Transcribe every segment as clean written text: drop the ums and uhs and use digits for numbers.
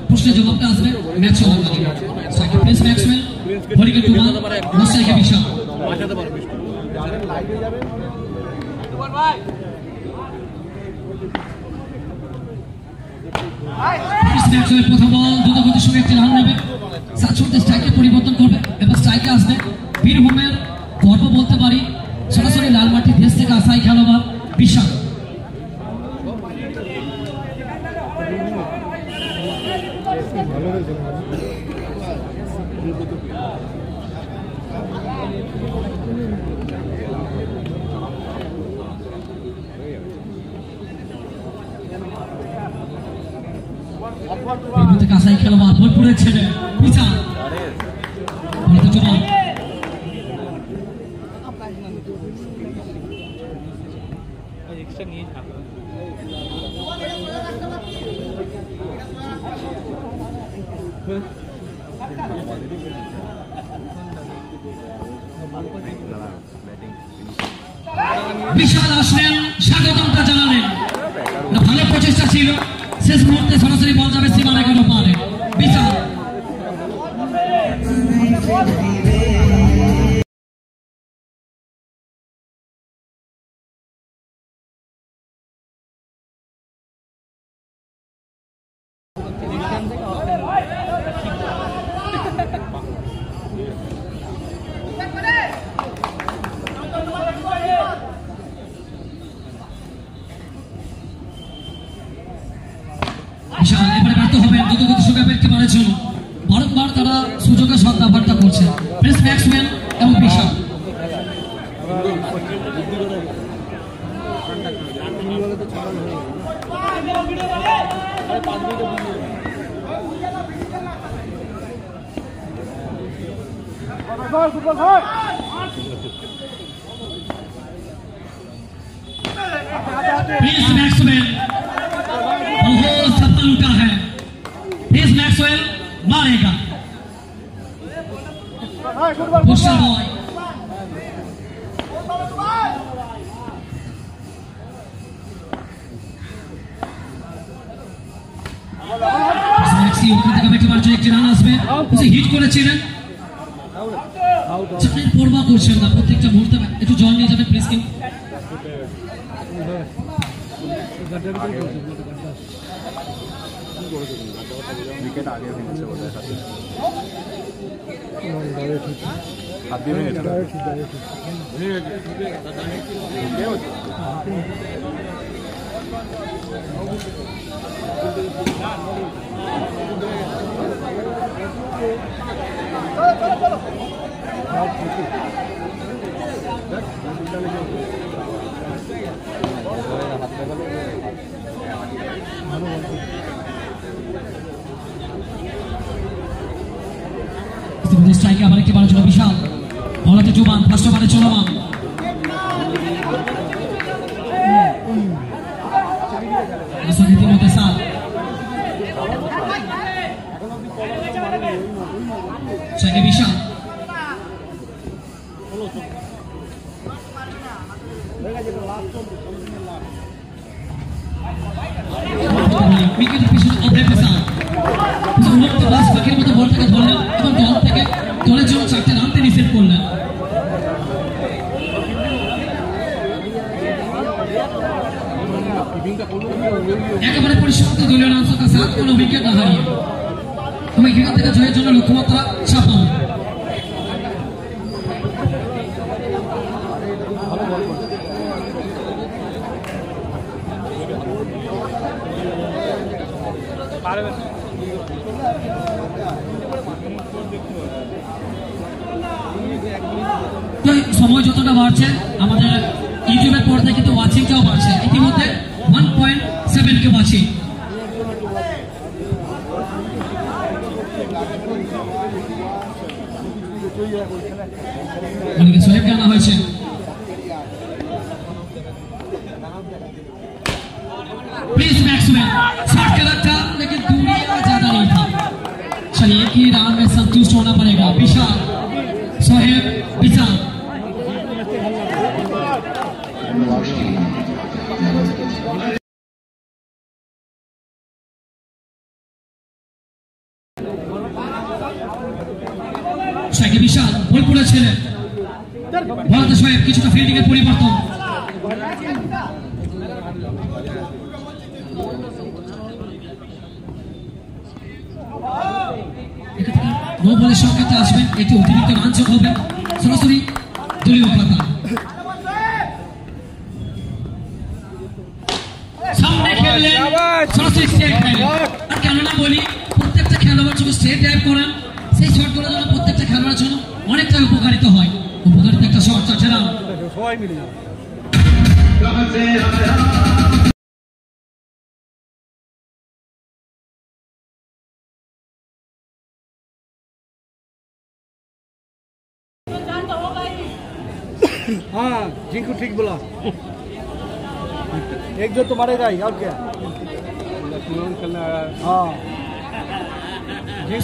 প্রশ্নের জবাবটা আসবে ম্যাক্সওয়েল কাছে। সাইকে প্রেস ম্যাক্সওয়েল, হরিকে টুমা, মোস্তাইকে বিশাল। ম্যাক্সওয়েল প্রথম বল দ্রুত গতির সঙ্গে একটি রান নেবে, সাতষট্টি স্ট্রাইকে পরিবর্তন করবে। এবার স্ট্রাইকে আসবে বীরভূমের গর্ব বলতে পারি, সরাসরি লালমাটি দেশ থেকে আসা এই খেলোয়াড় বিশাল। থেকে আসা এই খেলোয়াড় বোলপুরের ছেলে বিশাল। বিশাল আসলেন, স্বাগতমটা জানালেন। ভালো প্রচেষ্টা ছিল, শেষ মুহূর্তে সরাসরি বল যাবে সীমারেখার ওপারে। বিশাল এবারে ব্যর্থ হবেন দ্রুতগতির সঙ্গে একেবারের জন্য। বারংবার তারা সুযোগের সদ্ব্যবহারটা করছে প্রেস ম্যাক্সওয়েল এবং বিশাল। प्रिंस मैक्सवेल बहुत सफल लुटा है, प्रिंस मैक्सवेल मारेगा। पुष्कर बॉय একটি রান আসবে, হিট করেছিলেন। পরবা করছেন না, প্রত্যেকটা মুহূর্তে একটু জল নিয়ে যাবেন প্লিজ। কিন্তু विकेट आगे से हो जाए हाथ भी नहीं স্ট্রাইকে আবার একটি বাড়া ছিল বিশাল। বলাতে জুবান ফার্স্ট ওভারে চলমান। রীতিমতো সাল স্ট্রাইকে বিশাল। উইকেটের পিছনে অভয় পেশা পাখির মতো বলটাকে ধরলেন এবং দল থেকে দলের জন্য চারটে রান তিনি সেট করলেন। একেবারে পরিষ্কার দলীয় রান সংখ্যা 7 কোনো উইকেট না হারিয়ে এবং এখান থেকে জয়ের জন্য লক্ষ্যমাত্রা 56। সময় যতটা বাড়ছে আমাদের ইউটিউবের পর্দায় কিন্তু ওয়াচিংটাও বাড়ছে, ইতিমধ্যে 1.7 কে ওয়াচিং। অনেকে সোহেব জানা হয়েছে। प्रिंस मैक्सवेल शॉट के रखा लेकिन दूरी ज्यादा नहीं था। चलिए एक ही राउंड में संतुष्ट होना पड़ेगा। विशाल सोहेब विशाल সাইকে বিশাল বল করেছিলেন বলাতে শোয়েব কিছুটা ফিল্ডিং এর পরিবর্তন নো বলের সংকেতে আসবেন এটি অতিরিক্ত রান যোগ হবে সরাসরি দলীয় খাতা সামনে খেললেন সরাসরি স্টেট ড্রাইভ আর কেননা বলি প্রত্যেকটা খেলোয়াড় যখন স্টেট ড্রাইভ করেন সেই শটগুলো যেন প্রত্যেকটা খেলোয়াড়ের জন্য অনেকটা উপকারিত হয় উপকারিত একটা শট চাচেরা সবাই মিলে हाँ जिंकू ठीक बोला एक जो तुम्हारे का ही और क्या हाँ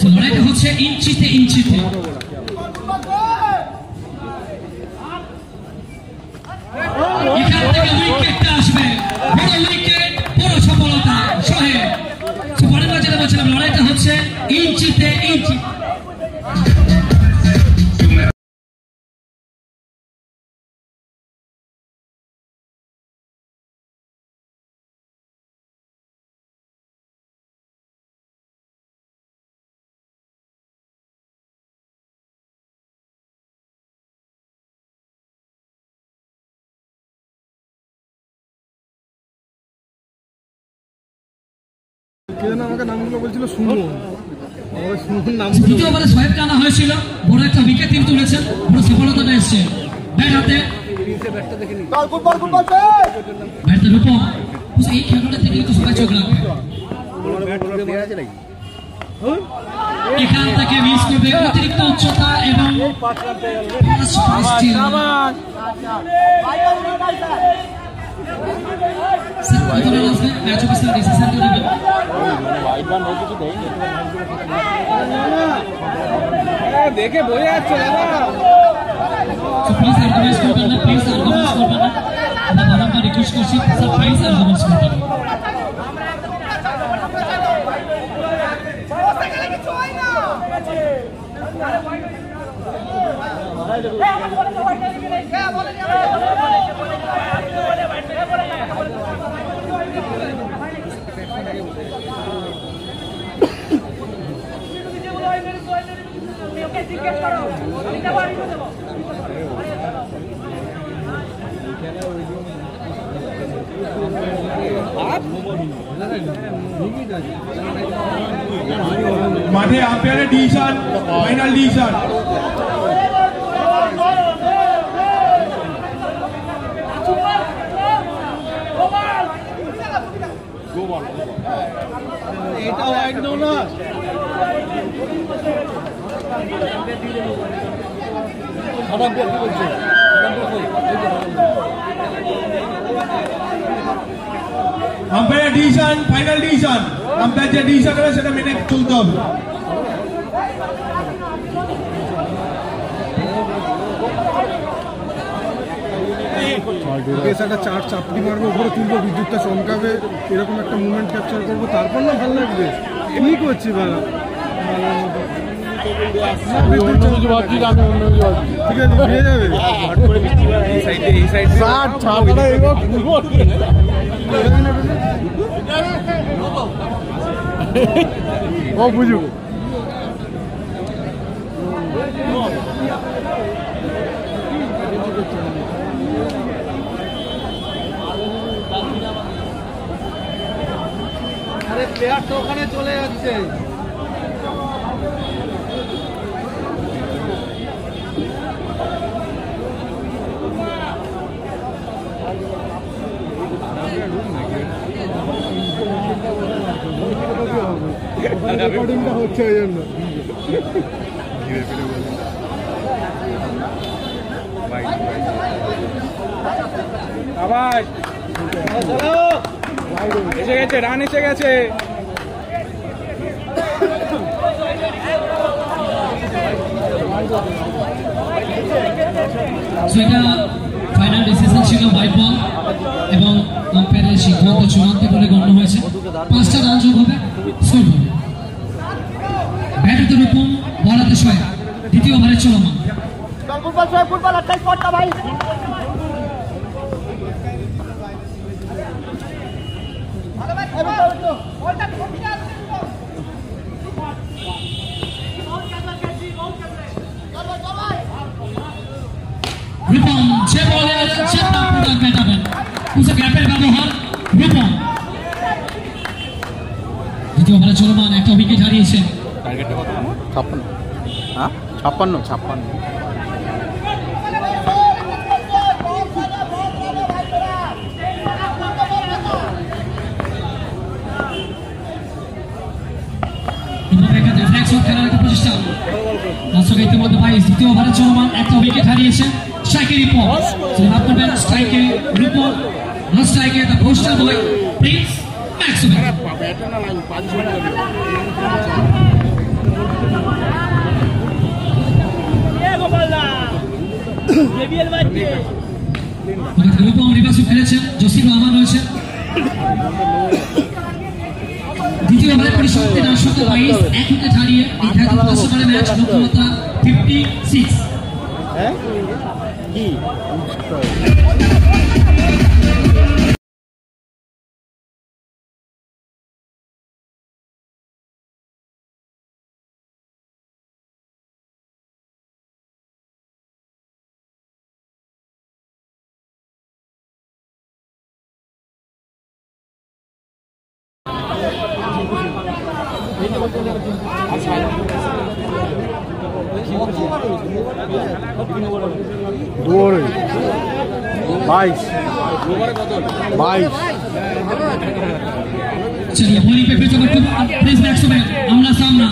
লড়াইটা হচ্ছে ইঞ্চিতে ইঞ্চিতে এখান থেকে উইকেটটা আসবে বড় উইকেট বড় সফলতা সোহেব সুপারের মাঝে বলছিলাম লড়াইটা হচ্ছে ইঞ্চিতে ইঞ্চি নামগুলো বলছিল সুমন নাম দ্বিতীয় ওভারে সোহেবকে আনা হয়েছিল বড় একটা উইকেট তিনি তুলেছেন বড় সফলতাটা এসছে ব্যাট হাতে ব্যাটের উপর এই খেলাটা থেকে কিন্তু সবাই চোখ রাখবে এখান থেকে মিস করবে অতিরিক্ত উচ্চতা এবং ম্যাচ অফিসার ডিসিশন দিবেন দেখে বোঝা যাচ্ছে দাদা প্লিজ আর্গুমেন্টস করবেন না প্লিজ আর্গুমেন্টস করবেন না আমরা বারবার রিকোয়েস্ট করছি স্যার প্লিজ আর্গুমেন্টস করবেন মাঠে আম্পায়ারের ডিসিশন ফাইনাল ডিসিশন এটা ওয়াইড নো না umpire decision final decision umpire যে ডিসিশন করে সেটা মেনে চলতে হবে একটা চার চাপড়ি মারবো উপরে তুলবো বিদ্যুৎটা চমকাবে এরকম একটা মুভমেন্ট ক্যাপচার করবো তারপর না ভালো লাগবে কি করছি বাবা ঠিক আছে হয়ে যাবে ও বুঝবো আরে প্লেয়ার তো ওখানে চলে যাচ্ছে রেকর্ডিংটা হচ্ছে ওই জন্য আবার এসে গেছে রান এসে গেছে ফাইনাল ডিসিশন ছিল হোয়াইট বল এবং আম্পায়ারের সিদ্ধান্ত চূড়ান্ত বলে গণ্য হয়েছে 5টা রান যোগ হবে স্কোর হবে ব্যাটাতে রূপম বলাতে সোহেব দ্বিতীয় ওভারে চলমান। ফুটবল 28 পড়তা ভাই। রূপম যে বলে চেষ্টা পুরো মেটাবেন, উসে গ্যাপের ব্যবহার রূপম। দ্বিতীয় ওভারে চলমান, একটা উইকেট হারিয়েছে। টার্গেটটা কত? 56। হ্যাঁ 56 56। খেলার একটা প্রচেষ্টা দর্শক ইতিমধ্যে 22। দ্বিতীয় ওভারে চলমান, একটা উইকেট হারিয়েছে। স্ট্রাইকে রিপন, লাভ করবেন স্ট্রাইকে রূপম, নন স্ট্রাইকে the poster boy Prince Maxwell. Rupam রিভার্সে ফেলেছেন, জসির রহমান রয়েছে। দ্বিতীয় ওভারে পরিসমাপ্তি 922, এক উইকেট হারিয়ে এই খেলা 5 ওভারের ম্যাচ, লক্ষ্যমাত্রা 56। দৌড়ে 22 चलिए बॉलिंग पे फिर से प्रिंस मैक्सवेल आमना सामना।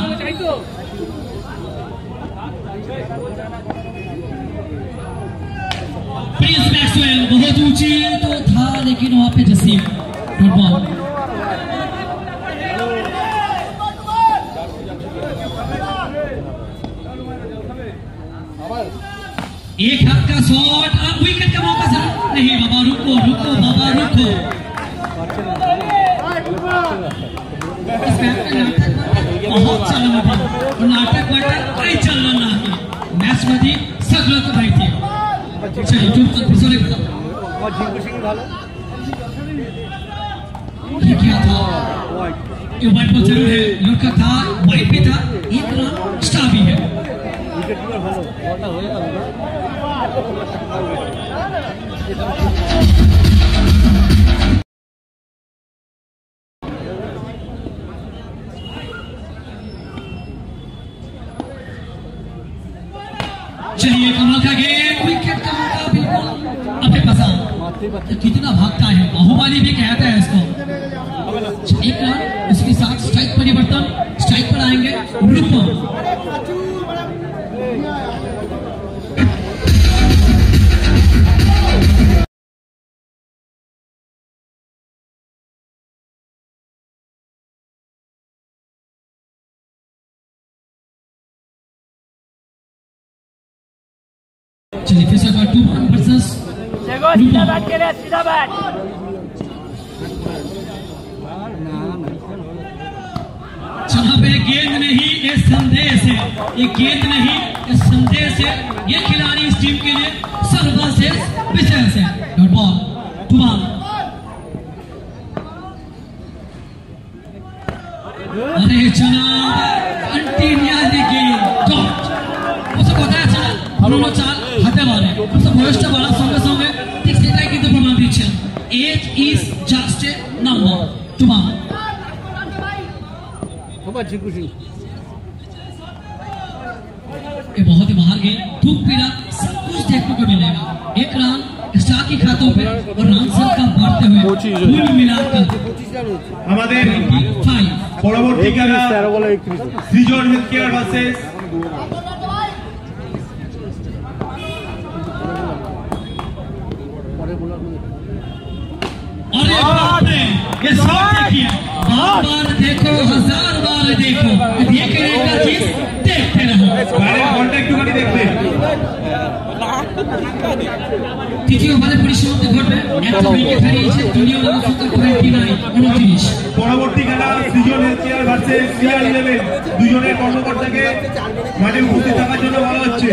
प्रिंस मैक्सवेल बहुत ऊंची तो था, लेकिन वहां पे जसीम फुटबॉल। एक हाथ का शॉट, अब विकेट का मौका सर नहीं। बाबा रुको रुको बाबा रुको, बहुत चालना था नाटक वाटक काही चाललं नाही मॅच मध्ये, सगळं तर माहिती आहे। चलिए तुमचं पिसोले ये क्या था, ये वाइट बॉल जरूर है, लड़का था वाइट भी था, एक रन स्टार भी है। चलिए कमल का गेम, विकेट का मौका बिल्कुल अपने पसंद। कितना भागता है, बाहुबली भी कहते हैं इसको। एक रन, इसके साथ स्ट्राइक परिवर्तन, स्ट्राइक पर आएंगे रूपम। चलिए फिर से 2-1 वर्सेस सीधा बैट के लिए, सीधा बैट। जहां पे गेंद नहीं ये संदेश है, ये गेंद नहीं ये संदेश है। ये खिलाड़ी इस टीम के लिए सर्वश्रेष्ठ विशेष है। डॉट बॉल टुबाल, अरे जनाब कंटिन्यूअसली गेंद डॉट ওসব কথা আছে না, পুরনো চাল হাতে মারে, ওসব বয়সটা বাড়ার সঙ্গে সঙ্গে ঠিক সেটাই কিন্তু প্রমাণ দিচ্ছেন। Age is just a number. টুবাল ये बहुत ही बाहर गए, धूप पीड़ा सब कुछ देखने को मिलेगा। एक रन स्टार की खातों पे और रन संख्या बढ़ते हुए कुल मिलाकर আমাদের পরবর্তী খেলা সৃজন হেলথ কেয়ার ভার্সেস अरे बाप रे, ये शॉट देखिए, बार बार देखो, हजार बार देखो, देखने का चीज देखते रहो। বাইরের বলটা একটুখানি দেখবেন। তৃতীয় ওভারে পরিসমাপ্তি ঘটবে, একটা উইকেট হারিয়েছে জুনিয়র রান সংখ্যা 29 29। পরবর্তী খেলা সৃজন হেলথ কেয়ার ভার্সেস CR11, দুজন দুজনের কর্মকর্তাকে মাঠে উপস্থিত থাকার জন্য বলা হচ্ছে।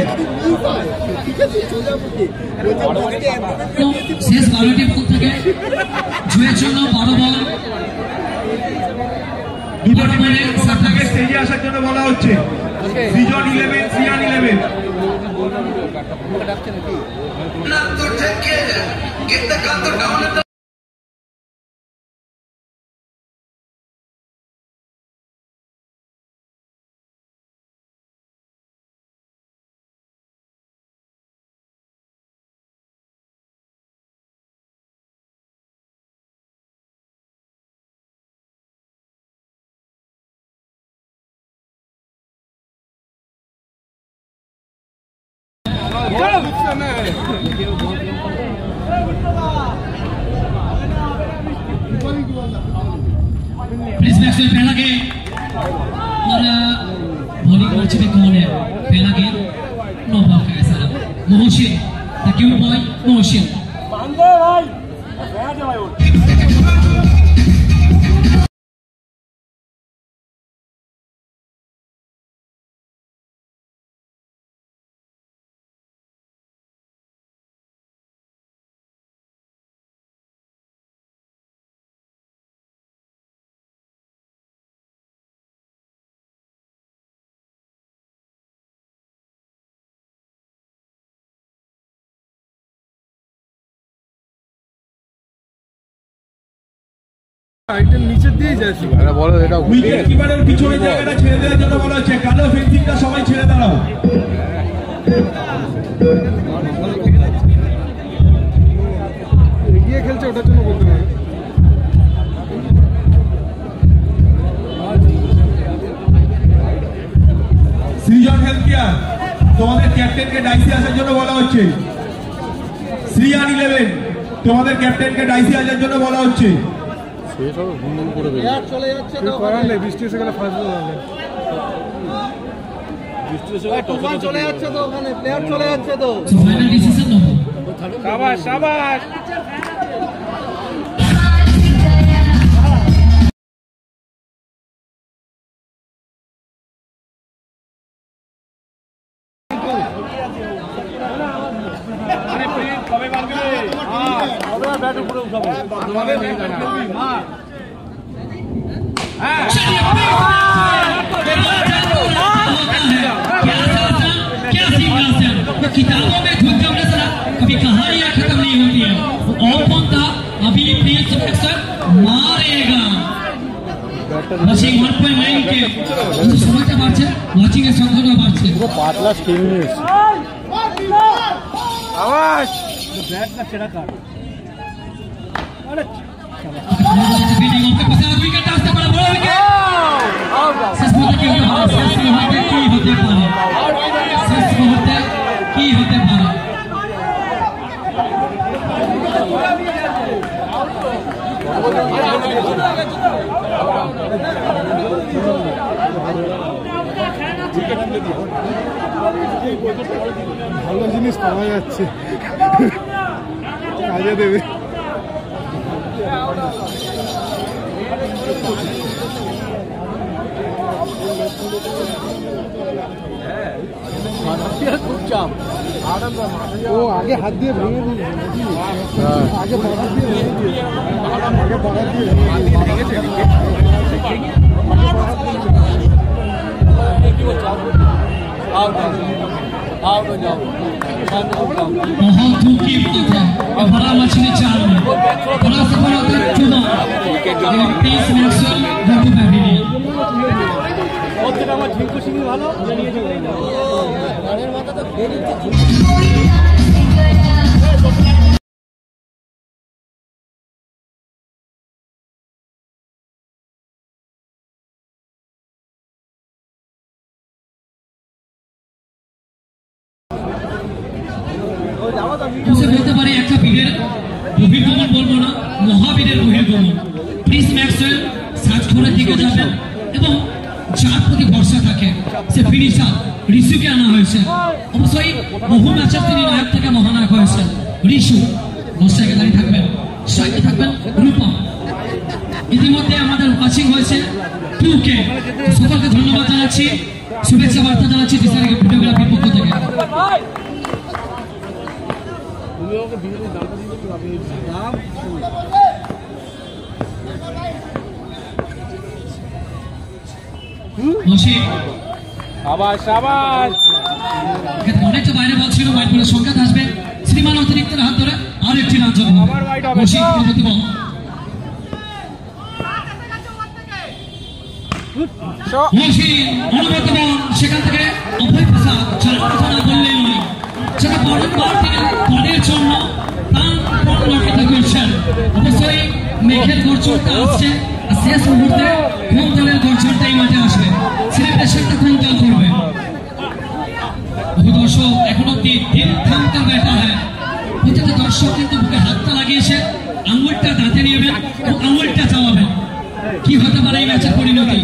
শেষ 12টি বল থেকে জয়ের জন্য 12 বল, দুটো টিমের কর্মকর্তাকে স্টেজে আসার জন্য বলা হচ্ছে। সৃজন 11, শ্রিয়ান 11। प्लीज मैक्सवेल पहला गेम और बॉलिंग मैच में कौन है? पहला गेम नो बॉल का ऐसा Mohsin the Q boy Mohsin item নিচে দিয়ে যাচ্ছি বলো এটা উইকেট কিপারের পিছনের জায়গাটা ছেড়ে দেওয়ার জন্য বলা হচ্ছে। কালো ফেন্সিংটা সবাই ছেড়ে দাঁড়াও। এগিয়ে খেলছে ওটার জন্য বলতে পারে। সৃজন হেলথ কেয়ার তোমাদের ক্যাপ্টেনকে ডাইসি আসার জন্য বলা হচ্ছে। শ্রিয়ান 11 তোমাদের ক্যাপ্টেনকে ডাইসি আসার জন্য বলা হচ্ছে। করার নেই, বৃষ্টি এসে গেলে ফার্স্ট বল হবে। চলে যাচ্ছে তো ওখানে প্লেয়ার চলে যাচ্ছে তো। सो फाइनल डिसीजन नो শাবাশ শাবাশ ব্যাট উপরে উঠাবো किताबों में खुद कब नजर कभी कहानियां खत्म नहीं होती है। ओपन था अभी प्रिंस अफसर मारेगा वाचिंग 1.9 के সময়টা বাড়ছে, ওয়াচিং এর সংখ্যাটা বাড়ছে। পুরো পাতলা স্কিল নিস আওয়াজ ব্যাট না ছেড়া cut fielding of the pass wicket আসতে পারে, বড় উইকেট শেষ মুহূর্তে কি হতে পারে? শেষ মুহূর্তে কি হতে পারে? ভালো জিনিস পাওয়া যাচ্ছে, কাজে দেবে। ও আগে হাত দিয়ে ভেঙে দিয়েছে, আগে বাড়া দিয়ে ভেঙে দিয়েছে, আগে বাড়া দিয়ে ভেঙেছে। बहुत दुखी बात है, बड़ा मछली चाल में बड़ा सफल होता है चुना 30 मैक्सवेल गो टू पैविलियन। আমার ঝিঙ্কু সিং ভালো বলতে পারি একটা বীরের বহির্গমন বলবো না, মহাবীরের বহির্গমন। প্রিন্স ম্যাক্সওয়েল সার্চ করে দিকে যাবেন এবং যার প্রতি ভরসা থাকে সে ফিনিশার ঋষুকে আনা হয়েছে। অবশ্যই বহু ম্যাচের তিনি নায়ক থেকে মহানায়ক হয়েছেন। ঋষু দর্শকে দাঁড়িয়ে থাকবেন, সাইডে থাকবেন রূপম। ইতিমধ্যে আমাদের ওয়াচিং হয়েছে 2K সকলকে ধন্যবাদ জানাচ্ছি, শুভেচ্ছা বার্তা জানাচ্ছি ডিসাইড ভিডিওগ্রাফির পক্ষ থেকে। অনেকটা বাইরে বল ছিল, ওয়াইড বলের সংখ্যা আসবে, শ্রীমান অতিরিক্তের হাত ধরে আর একটি রান জন্য অনুমতি বল। অনুমতি বল, সেখান থেকে অভয় প্রসাদ চালানো বললেই নয়, সেটা বলের জন্য প্রাণ লক্ষ্যতা করছেন। অবশ্যই মেঘের গর্জনটা আসছে, আর শেষ মুহূর্তে কোন দলের গর্জনটা এই মাঠে আসবে, সেলিব্রেশনটা কোন দল করবে। বহু দর্শক এখনো দিন থামকার ব্যাটা হয়, প্রতিটা দর্শক কিন্তু বুকে হাতটা লাগিয়েছে, আঙুলটা দাঁতে নিয়েবেন এবং আঙুলটা চালাবেন। কি হতে পারে এই ম্যাচের পরিণতি?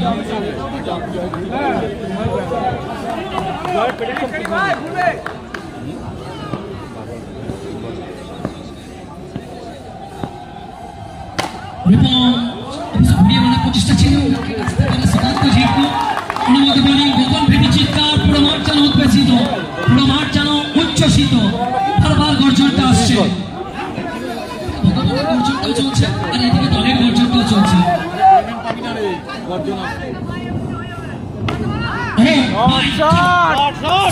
প্রচেষ্টা ছিল সিদ্ধান্ত জিতল, অনুমতি বোলিং গগন ভেটি চিৎকার, পুরো মাঠ যেন উদ্বেসিত, পুরো মাঠ যেন উচ্ছ্বসিত, বারবার গর্জনটা আসছে, ভগবানের গর্জনটাও চলছে আর এদিকে দলের গর্জনটাও চলছে।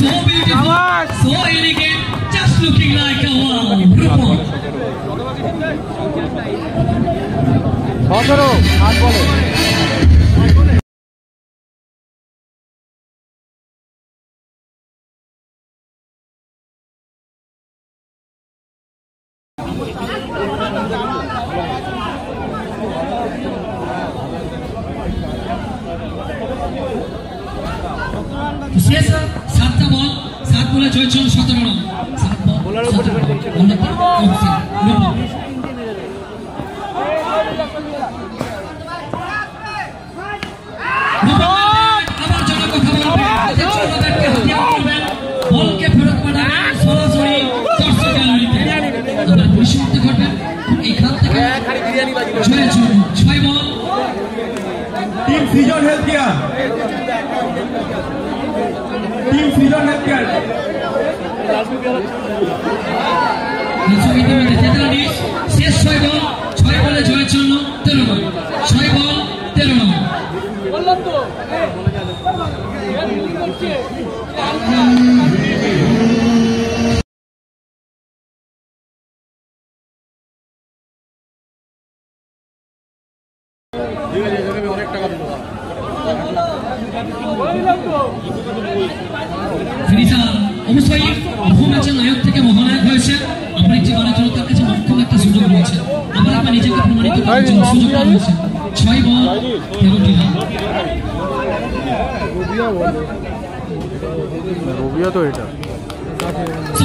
So beautiful, so elegant, just looking like a wow. শেষ 7টা বল, 7 বলে জয়চন্দ্র 17 রান, 7 বল 17 রান। আমার জন্য কথা বলবেন, বলকে ফেরত পাঠাবেন সরাসরি দর্শক গ্যালারিতে, আপনার পরিসমাপ্তি ঘটবে এইখান থেকে জয়চন্দ্র 6 বল। টিম সৃজন হেলথ কেয়ার, টিম সৃজন হেলথ কেয়ার শেষ 6 বল, 6 বলে জয়ের জন্য 13 রান, 6 বল 13 রান। অবশ্যই বহু ম্যাচের নায়ক থেকে মহানায়ক হয়েছে, আবার একটি বারের জন্য তার কাছে মক্ষম একটা সুযোগ রয়েছে, আবার একবার নিজেকে প্রমাণিত করার জন্য সুযোগটা রয়েছে। 6 বল 13টি রান।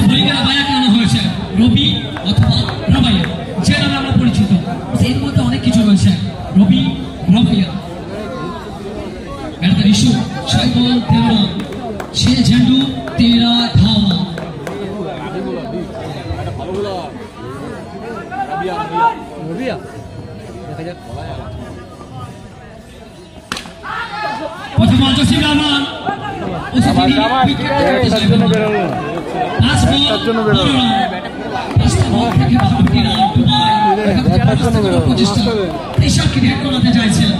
বোলিংয়ে রাবায়াকে আনা হয়েছে, রবি অথবা রাবায়া, যে নামে আমরা পরিচিত, এর মধ্যে অনেক কিছু রয়েছে, রবি রাবায়া। बैटर इशू 6 बॉल 13 रन, 6 झंडू 13 धावा। प्रथम बॉल जसीम रहमान, उसे पास बॉल 12 रन, पांचটা বল থেকে 12টি রান। দুবাই প্রচেষ্টা প্রেশার ক্রিয়েট করাতে চাইছেন।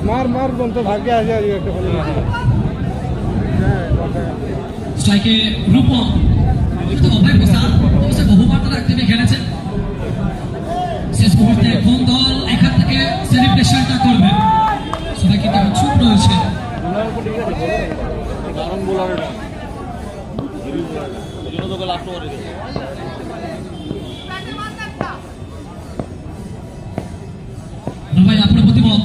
मार मार बंतो भाग्य आ जाए একটা বলে স্ট্রাইকে রূপম, কিন্তু অভয় প্রসাদ অবশ্য বহুবার তারা অ্যাক্টিভে খেলেছে। শেষ মুহূর্তে কোন দল এখান থেকে সেলিব্রেশনটা করবে, সবাই কিন্তু চুপ রয়েছে। ভাই আপনার প্রতি বল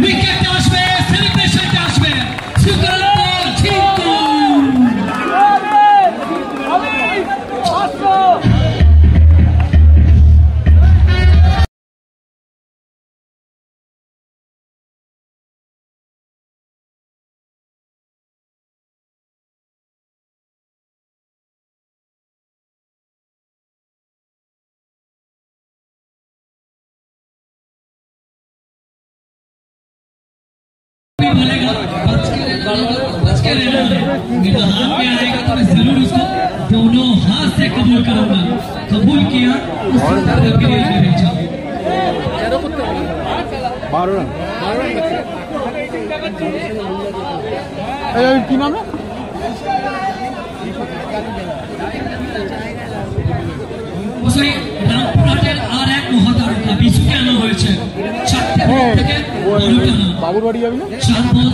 উইকেট আসবে, সেলিব্রেশনটা আসবে, সুকান্ত ছিটকু। बोलेगा बच के रहना है, मेरा हाथ में आएगा तो मैं जरूर उसको दोनों हाथ से कबूल करूंगा। कबूल किया उसको क्रिकेट में भेजा। কি নামে उसने রামপুরহাটের আর এক মহাতারকা বিশুকে আনা হয়েছে। 4টে বল থেকে 12টা রান। বাবুর বাড়ি যাবি না 4 বল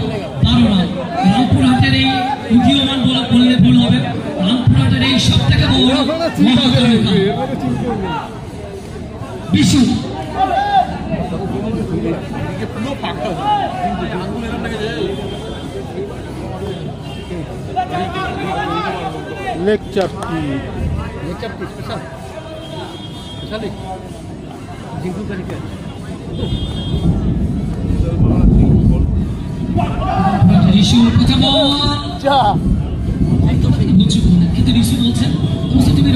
12 রান। রামপুরহাটের এই উদীয়মান বললে ভুল হবে, রামপুরহাটের এই সব থেকে বড় মহাতারকা বিশু। লেকচার কি ঋষু প্রথম বল বলছি কিন্তু ঋষু বলছেন তুমি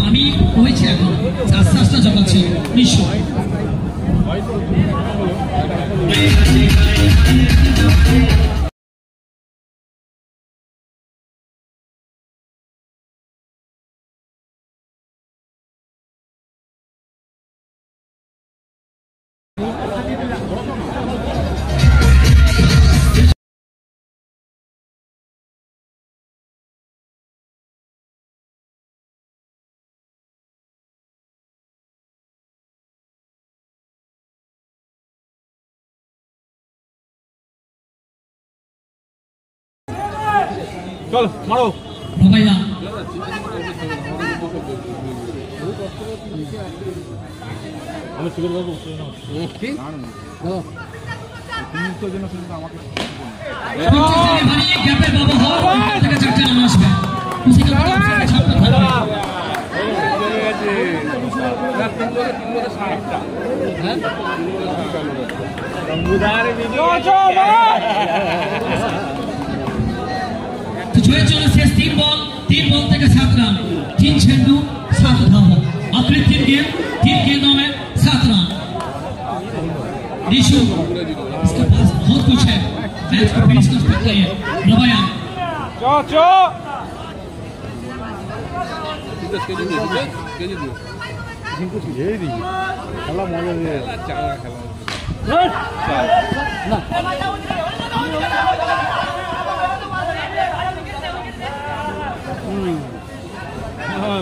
আমি রয়েছি এখন আস্তে জমাচ্ছি ঋষু। চল মারো রবাইয়া আমি সুগর বাবু কি তুমি তো জন্য কিন্তু আমাকে গ্যাপের বাবু হয় থেকে 4টে রান আসবে। উসিকে ছাপতে থাকবে। तो जो चलो शेष 3 बॉल तक 7 रन, 3 छेंडू 7 धावा। आखिरी 3 गेंदों में 7 रन। ऋषु इसके पास बहुत कुछ है, मैच को फिनिश कर सकते हैं। रवाया খেলা মজা দিয়ে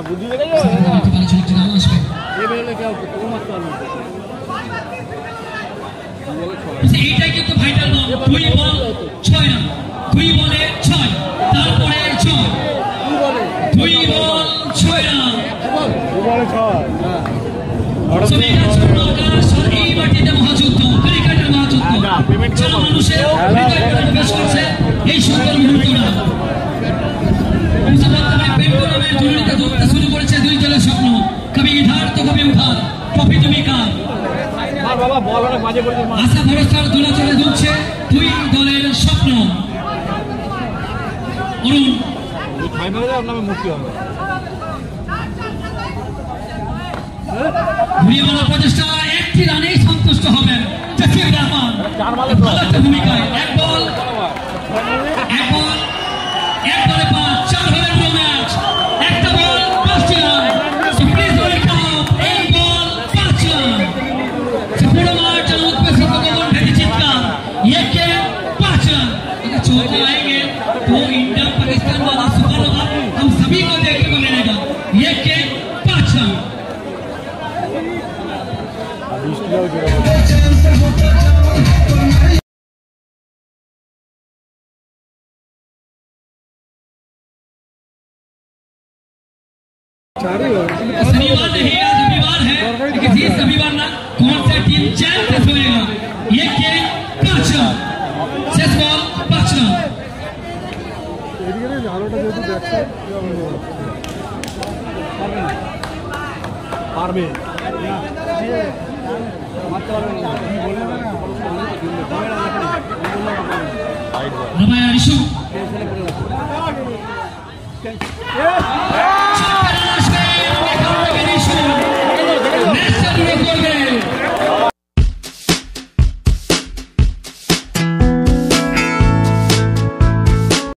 বুদ্ধি দেখে রান আসবে। এইটাই কিন্তু ভাইটাল বল। 2 বল 6 রান, 2 বলে 6, তারপরে 6, 2 বল 6 রান। এই মাটিতে মহাযুদ্ধ, ক্রিকেটের মহাযুদ্ধ, যারা মানুষের প্রবেশ করছে এই সুন্দর মুহূর্তটা। শুরু করেছে 2 দলের স্বপ্ন, কবি ইধার তো কবি উধার, ট্রফি তুমি কার। আশা ভরসার দোলাচলে দুলছে 2 দলের স্বপ্ন। অরুণ ঘুরিয়ে মারার প্রচেষ্টা, 1টি রানেই সন্তুষ্ট হবেন জাকির রহমান। ভালো একটা ভূমিকায় 1 বল 1 বলে 5, 4 ওভারের পুরো ম্যাচ। একটা বল 5টি রান। প্লিজ ওয়েলকাম এই বল 5 রান। পুরো मार चलो पे सबको गोल भेज चित्कार ये के 5 रन। अगर चौका आएंगे तो इंडिया पाकिस्तान वाला सुपर ओवर हम सभी को देखने को मिलेगा। ये के 5 रन। शनिवार नहीं आज रविवार है, लेकिन इस रविवार ना कौन सा टीम चैन से सोएगा। ये खेल 5 रन, शेष बॉल 5 रन। रवाया ऋषु